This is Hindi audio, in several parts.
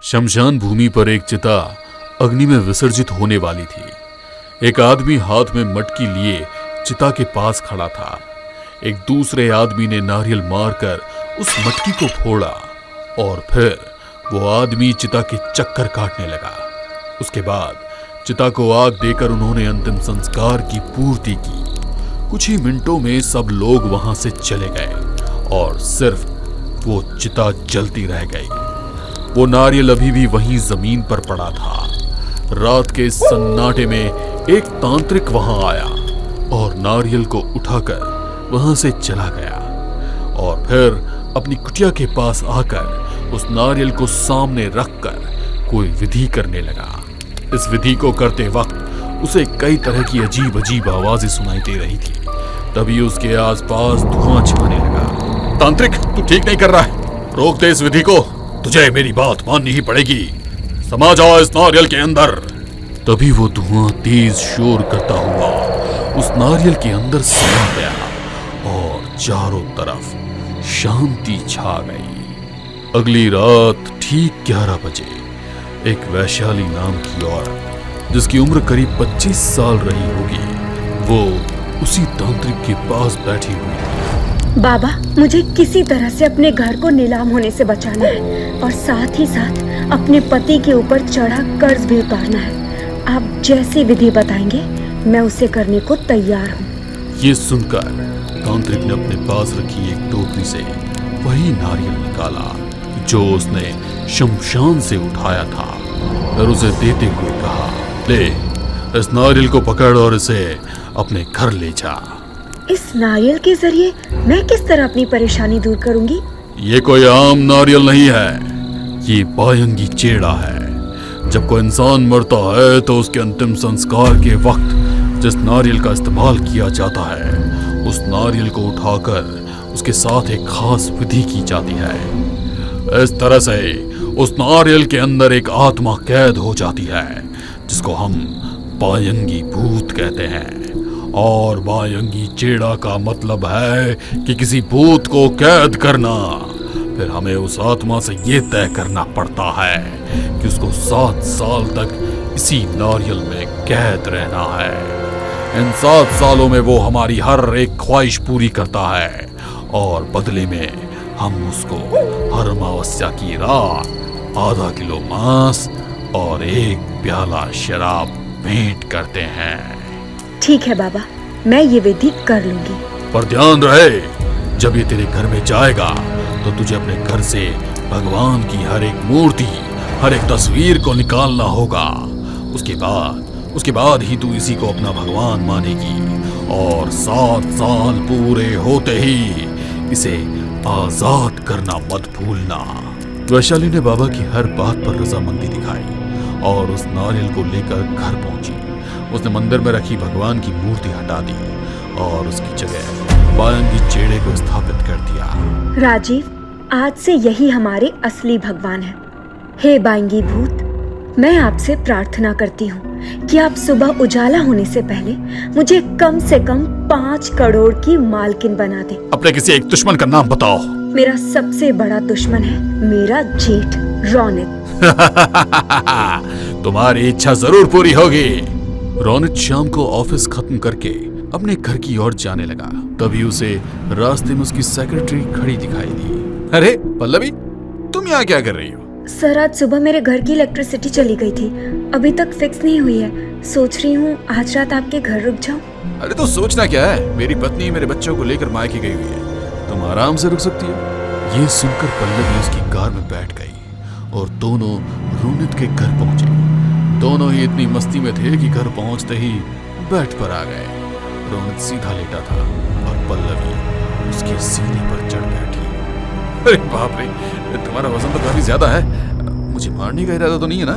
शमशान भूमि पर एक चिता अग्नि में विसर्जित होने वाली थी। एक आदमी हाथ में मटकी लिए चिता के पास खड़ा था। एक दूसरे आदमी ने नारियल मारकर उस मटकी को फोड़ा और फिर वो आदमी चिता के चक्कर काटने लगा। उसके बाद चिता को आग देकर उन्होंने अंतिम संस्कार की पूर्ति की। कुछ ही मिनटों में सब लोग वहां से चले गए और सिर्फ वो चिता जलती रह गई। वो नारियल अभी भी वहीं जमीन पर पड़ा था। रात के सन्नाटे में एक तांत्रिक वहां आया और नारियल को उठाकर वहां से चला गया और फिर अपनी कुटिया के पास आकर उस नारियल को सामने रखकर कोई विधि करने लगा। इस विधि को करते वक्त उसे कई तरह की अजीब अजीब आवाजें सुनाई दे रही थी। तभी उसके आसपास धुआं छाने लगा। तांत्रिक, तू ठीक नहीं कर रहा है, रोक दे इस विधि को, तुझे मेरी बात माननी ही पड़ेगी। समा जाओ इस नारियल के अंदर। तभी वो धुआं तेज शोर करता हुआ उस नारियल के अंदर समा गया और चारों तरफ शांति छा गई। अगली रात ठीक 11 बजे एक वैशाली नाम की औरत, जिसकी उम्र करीब 25 साल रही होगी, वो उसी तांत्रिक के पास बैठी हुई थी। बाबा, मुझे किसी तरह से अपने घर को नीलाम होने से बचाना है और साथ ही साथ अपने पति के ऊपर चढ़ा कर्ज भी उतारना है। आप जैसी विधि बताएंगे मैं उसे करने को तैयार हूँ। ये सुनकर तांत्रिक ने अपने पास रखी एक टोकरी से वही नारियल निकाला जो उसने शमशान से उठाया था और उसे देते हुए कहा, ले इस नारियल को पकड़ और इसे अपने घर ले जा। इस नारियल के जरिए मैं किस तरह अपनी परेशानी दूर करूंगी? ये कोई आम नारियल नहीं है, ये बायंगी चेड़ा है। जब कोई इंसान मरता है तो उसके अंतिम संस्कार के वक्त जिस नारियल का इस्तेमाल किया जाता है, उस नारियल को उठाकर उसके साथ एक खास विधि की जाती है। इस तरह से उस नारियल के अंदर एक आत्मा कैद हो जाती है जिसको हम बायंगी भूत कहते हैं। और बायंगी चेड़ा का मतलब है कि किसी भूत को कैद करना। फिर हमें उस आत्मा से ये तय करना पड़ता है कि उसको 7 साल तक इसी नारियल में कैद रहना है। इन 7 सालों में वो हमारी हर एक ख्वाहिश पूरी करता है और बदले में हम उसको हर अमावस्या की रात आधा किलो मांस और 1 प्याला शराब भेंट करते हैं। ठीक है बाबा, मैं ये विधि कर लूंगी। पर ध्यान रहे, जब ये तेरे घर में जाएगा तो तुझे अपने घर से भगवान की हर एक मूर्ति, हर एक तस्वीर को निकालना होगा। उसके बाद ही तू इसी को अपना भगवान मानेगी और 7 साल पूरे होते ही इसे आजाद करना मत भूलना। वैशाली ने बाबा की हर बात पर रजामंदी दिखाई और उस नारियल को लेकर घर पहुंची। उसने मंदिर में रखी भगवान की मूर्ति हटा दी और उसकी जगह बायंगी चेड़े को स्थापित कर दिया। राजीव, आज से यही हमारे असली भगवान है। हे बायंगी भूत, मैं आपसे प्रार्थना करती हूँ कि आप सुबह उजाला होने से पहले मुझे कम से कम 5 करोड़ की मालकिन बना दे। अपने किसी एक दुश्मन का नाम बताओ। मेरा सबसे बड़ा दुश्मन है मेरा जेठ रोनित। तुम्हारी इच्छा जरूर पूरी होगी। रोनित शाम को ऑफिस खत्म करके अपने घर की ओर जाने लगा। तभी उसे रास्ते में उसकी सेक्रेटरी खड़ी दिखाई दी। अरे पल्लवी, तुम यहाँ क्या कर रही हो? सर, आज सुबह मेरे घर की इलेक्ट्रिसिटी चली गई थी, अभी तक फिक्स नहीं हुई है। सोच रही हूँ आज रात आपके घर रुक जाऊँ। अरे तो सोचना क्या है, मेरी पत्नी मेरे बच्चों को लेकर मायके गई हुई है, तुम आराम से रुक सकती हो। ये सुनकर पल्लवी उसकी कार में बैठ गई और दोनों रोनित के घर पहुंचे। दोनों ही इतनी मस्ती में थे कि घर पहुंचते ही बेड पर आ गए। रोनित सीधा लेटा था और पल्लवी उसके सीने पर चढ़ बैठी। अरे बाप रे, तुम्हारा वजन तो काफी ज्यादा है, मुझे मारने का इरादा तो नहीं है ना?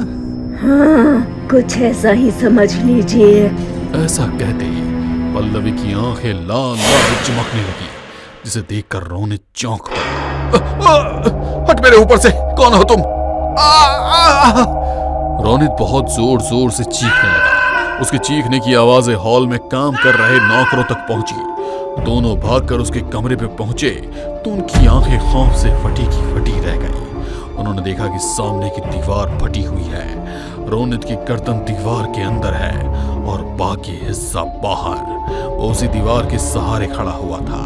हाँ, कुछ ऐसा ही समझ लीजिए। ऐसा कहते ही पल्लवी की आंखें लाल लाल चमकने लगी, जिसे देखकर रोनित चौंक पड़ा। हट मेरे ऊपर से, कौन हो तुम? रोनित बहुत जोर जोर से चीखने लगा। उसके चीखने की आवाजें हॉल में काम कर रहे नौकरों तक पहुंची। दोनों भागकर उसके कमरे पे पहुंचे तो उनकी आंखें खौफ से फटी की फटी रह गई उन्होंने देखा कि सामने की दीवार फटी हुई है। रोनित की गर्दन दीवार के अंदर है और बाकी हिस्सा बाहर। वो उसी दीवार के सहारे खड़ा हुआ था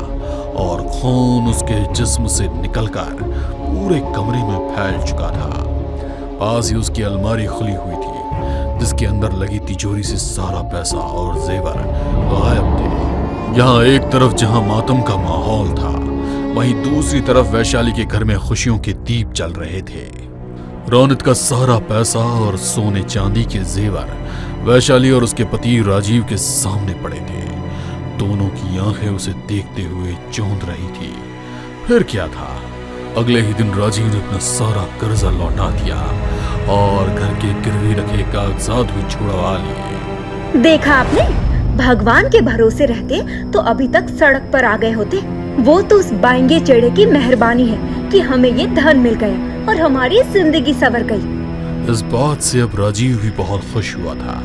और खून उसके जिस्म से निकलकर पूरे कमरे में फैल चुका था। पास ही उसकी अलमारी खुली हुई थी जिसके अंदर लगी तिजोरी से सारा पैसा और जेवर गायब थे। यहाँ एक तरफ जहाँ मातम का माहौल था, वहीं दूसरी तरफ वैशाली के घर में खुशियों के दीप जल रहे थे। रोनित का सारा पैसा और सोने चांदी के जेवर वैशाली और उसके पति राजीव के सामने पड़े थे। दोनों की आंखें उसे देखते हुए चौंध रही थी। फिर क्या था, अगले ही दिन राजीव ने अपना सारा कर्जा लौटा दिया और घर के गिरवी रखे कागजात भी छुड़वा लिए। देखा आपने, भगवान के भरोसे रहते तो अभी तक सड़क पर आ गए होते। वो तो उस बाएंगे चेड़े की मेहरबानी है कि हमें ये धन मिल गया और हमारी जिंदगी संवर गई। इस बात से अब राजीव भी बहुत खुश हुआ था।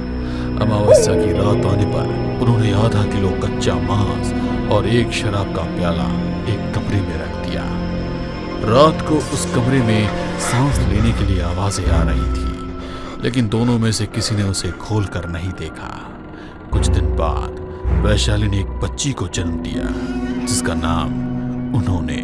अमावस्या की रात आने पर उन्होंने आधा किलो कच्चा मांस और एक शराब का प्याला एक कमरे में रख दिया। रात को उस कमरे में सांस लेने के लिए आवाजें आ रही थी, लेकिन दोनों में से किसी ने उसे खोल कर नहीं देखा। कुछ दिन बाद वैशाली ने एक बच्ची को जन्म दिया जिसका नाम उन्होंने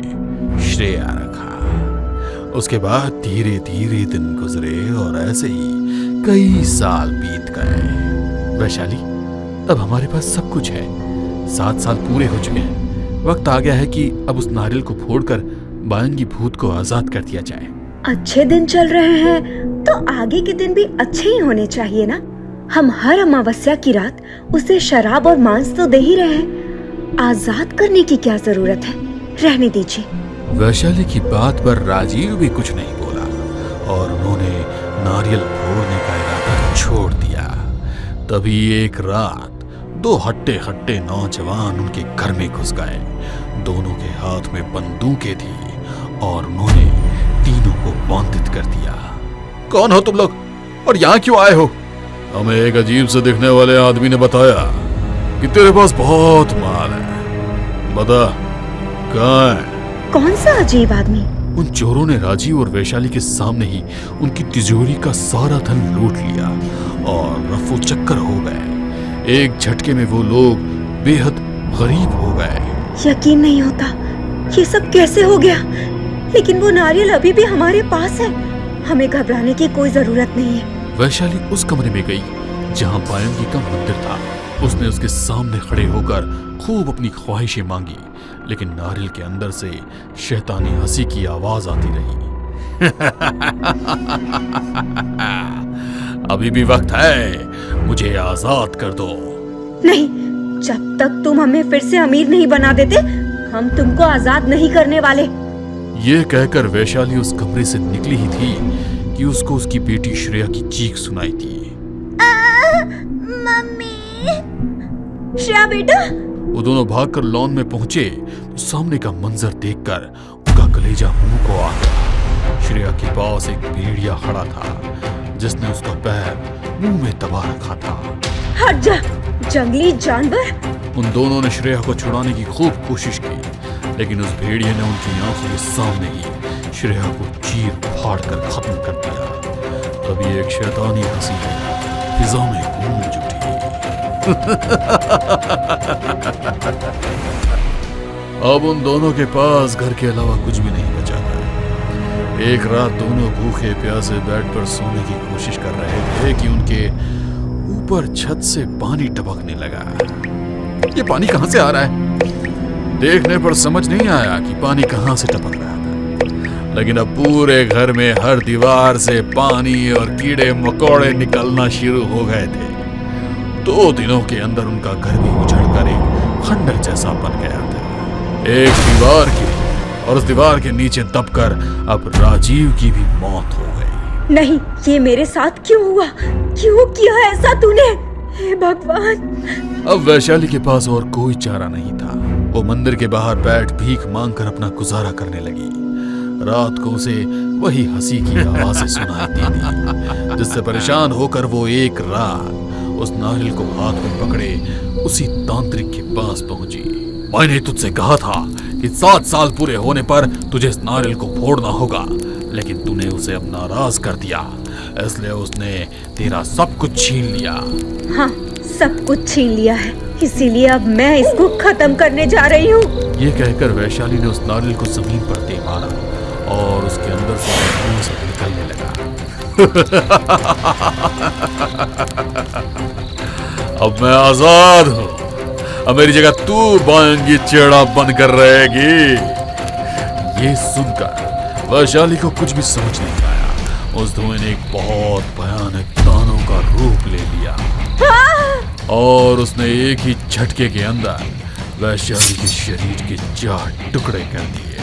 श्रेया रखा। उसके बाद धीरे धीरे दिन गुजरे और ऐसे ही कई साल बीत गए। वैशाली, अब हमारे पास सब कुछ है। 7 साल पूरे हो चुके हैं। वक्त आ गया है कि अब उस नारियल को फोड़कर बाएंगी भूत को आजाद कर दिया जाए। अच्छे दिन चल रहे हैं तो आगे के दिन भी अच्छे ही होने चाहिए ना। हम हर अमावस्या की रात उसे शराब और मांस तो दे ही रहे हैं। आजाद करने की क्या जरूरत है, रहने दीजिए। वैशाली की बात पर राजीव भी कुछ नहीं बोला और उन्होंने नारियल फोड़ने का इरादा छोड़ दिया। तभी एक रात 2 हट्टे हट्टे नौजवान उनके घर में घुस गए। दोनों के हाथ में बंदूकें थी और उन्होंने तीनों को बांधित कर दिया। कौन हो तुम लोग और यहाँ क्यों आए हो? हमें एक अजीब से दिखने वाले आदमी ने बताया कि तेरे पास बहुत माल है। बता, कहाँ है? कौन सा अजीब आदमी? उन चोरों ने राजीव और वैशाली के सामने ही उनकी तिजोरी का सारा धन लूट लिया और रफू चक्कर हो गए। एक झटके में वो लोग बेहद गरीब हो गए। यकीन नहीं होता, ये सब कैसे हो गया? लेकिन वो नारियल अभी भी हमारे पास है। हमें घबराने की कोई जरूरत नहीं है। वैशाली उस कमरे में गई जहाँ बायंगी का मंदिर था। उसने उसके सामने खड़े होकर खूब अपनी ख्वाहिशें मांगी, लेकिन नारियल के अंदर से शैतानी हंसी की आवाज आती रही। अभी भी वक्त है, मुझे आजाद कर दो। नहीं, जब तक तुम हमें फिर से अमीर नहीं बना देते, हम तुमको आजाद नहीं करने वाले। ये कहकर वैशाली उस कमरे से निकली ही थी कि उसको उसकी बेटी श्रेया की चीख सुनाई थी। मम्मी! श्रेया बेटा! वो दोनों भागकर लॉन में पहुंचे तो सामने का मंजर देखकर उनका कलेजा मुंह को आ गया। श्रेया के पास एक भेड़िया खड़ा था जिसने उसका पैर मुंह में दबा रखा था। हट जा, जंगली जानवर! उन दोनों ने श्रेया को छुड़ाने की खूब कोशिश की, लेकिन उस भेड़िए ने उनकी आंखों के सामने ही श्रेया को चीर फाड़ कर खत्म कर दिया। तभी एक शैतानी हंसी फिजा में गूंज उठी। अब उन दोनों के पास घर के अलावा कुछ भी नहीं बचा था। एक रात दोनों भूखे प्यासे बेड पर सोने की कोशिश कर रहे थे कि उनके ऊपर छत से पानी टपकने लगा। ये पानी कहां से आ रहा है? देखने पर समझ नहीं आया कि पानी कहां से टपक रहा था, लेकिन अब पूरे घर में हर दीवार से पानी और कीड़े मकोड़े निकलना शुरू हो गए थे। 2 दिनों के अंदर उनका घर भी उजड़कर एक खंडर जैसा बन गया था। एक दीवार की और उस दीवार के नीचे दबकर अब राजीव की भी मौत हो गई। नहीं, ये मेरे साथ क्यों हुआ? क्यों किया ऐसा तूने? हे भगवान! अब वैशाली के पास और कोई चारा नहीं था। वो मंदिर के बाहर बैठ भीख मांगकर अपना गुजारा करने लगी। रात को उसे वही हंसी की आवाजें सुनाई देती, जिससे परेशान होकर वो एक रात उस नारियल को हाथ में पकड़े उसी तांत्रिक के पास पहुंची। मैंने तुझसे कहा था कि 7 साल पूरे होने पर तुझे इस नारियल को फोड़ना होगा, लेकिन तूने उसे अब नाराज कर दिया, इसलिए उसने तेरा सब कुछ छीन लिया। हाँ, सब कुछ छीन लिया है, इसीलिए अब मैं इसको खत्म करने जा रही हूँ। ये कहकर वैशाली ने उस नारियल को जमीन पर दे मारा और उसके अंदर से धूस निकलने लगा। अब मैं आजाद हूँ, अब मेरी जगह तू बाएंगी चेड़ा बनकर रहेगी। ये सुनकर वैशाली को कुछ भी समझ नहीं आया। उस धुएं ने एक बहुत भयानक दानव का रूप ले लिया और उसने एक ही झटके के अंदर वैशाली के शरीर के 4 टुकड़े कर दिए।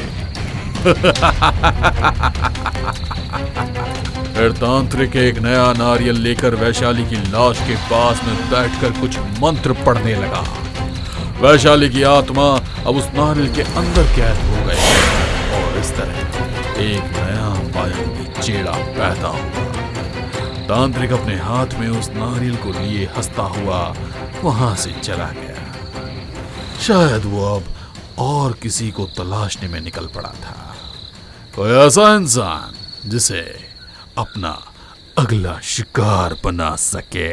फिर तांत्रिक एक नया नारियल लेकर वैशाली की लाश के पास में बैठकर कुछ मंत्र पढ़ने लगा। वैशाली की आत्मा अब उस नारियल के अंदर कैद हो गई और इस तरह एक नया बाएंगी चेड़ा पैदा हुआ। तांत्रिक अपने हाथ में उस नारियल को लिए हंसता हुआ वहां से चला गया। शायद वो अब और किसी को तलाशने में निकल पड़ा था, कोई ऐसा इंसान जिसे अपना अगला शिकार बना सके।